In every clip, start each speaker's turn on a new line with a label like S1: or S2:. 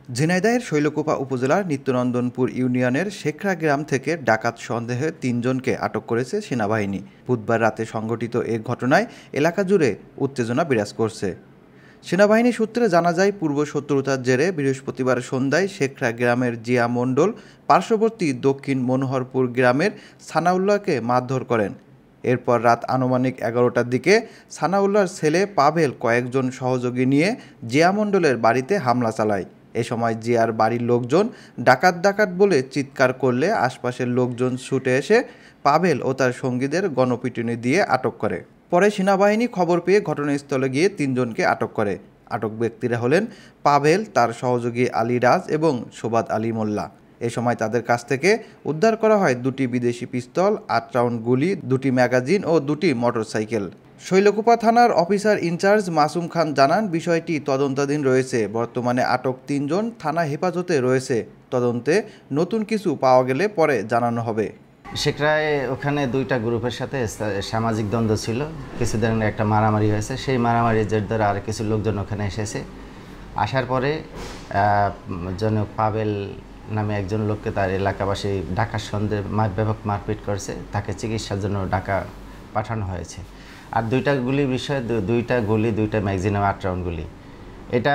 S1: ঝিনাইদহের শৈলকুপা উপজেলার নিত্যনন্দনপুর ইউনিয়নের শেখরা গ্রাম থেকে ডাকাত সন্দেহে ৩ জনকে আটক করেছে সেনাবাহিনী। বুধবার রাতে সংঘটিত এ ঘটনায় এলাকা জুড়ে উত্তেজনা বিরাজ করছে। সেনাবাহিনী সূত্রে জানা যায়, পূর্ব শত্রুতার জেরে বৃহস্পতিবার সন্ধ্যায় শেখরা গ্রামের জিয়া মণ্ডল পার্শ্ববর্তী দক্ষিণ মনোহরপুর গ্রামের সানাউল্লাহকে মারধর করেন। এরপর রাত আনুমানিক ১১টার দিকে সানাউল্লাহর ছেলে পাভেল কয়েকজন সহযোগী নিয়ে জিয়া মণ্ডলের বাড়িতে হামলা চালায়। এ সময় জিয়ার বাড়ির লোকজন ডাকাত ডাকাত বলে চিৎকার করলে আশপাশের লোকজন ছুটে এসে পাভেল ও তার সঙ্গীদের গণপিটুনি দিয়ে আটক করে। পরে সেনাবাহিনী খবর পেয়ে ঘটনাস্থলে গিয়ে ৩ জনকে আটক করে। আটক ব্যক্তিরা হলেন পাভেল, তার সহযোগী আলী রাজ এবং সোবাদ আলী মোল্লা। এ সময় তাদের কাছ থেকে উদ্ধার করা হয় ২টি বিদেশি পিস্তল, ৮ রাউন্ড গুলি, ২টি ম্যাগাজিন ও ২টি মোটরসাইকেল। শৈলকুপা থানার অফিসার ইনচার্জ মাসুম খান জানান, বিষয়টি তদন্তাধীন রয়েছে। বর্তমানে আটক ৩ জন থানা হেফাজতে রয়েছে। তদন্তে নতুন কিছু পাওয়া গেলে পরে জানানো হবে।
S2: শেখরায় ওখানে ২টা গ্রুপের সাথে সামাজিক দ্বন্দ্ব ছিল। কিছুদিন একটা মারামারি হয়েছে। সেই মারামারির জের ধরে আর কিছু লোকজন ওখানে এসেছে। আসার পরে জনক পাভেল নামে একজন লোককে তার এলাকাবাসী ডাকার সন্দেহে ব্যাপক মারপিট করছে। তাকে চিকিৎসার জন্য ঢাকা পাঠানো হয়েছে। আর ২টা গুলির বিষয়ে ২টা গুলি, ২টা ম্যাগাজিন, ৮ রাউন্ড গুলি, এটা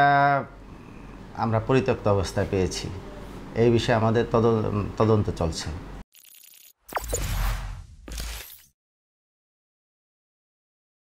S2: আমরা পরিত্যক্ত অবস্থায় পেয়েছি। এই বিষয়ে আমাদের তদন্ত চলছে।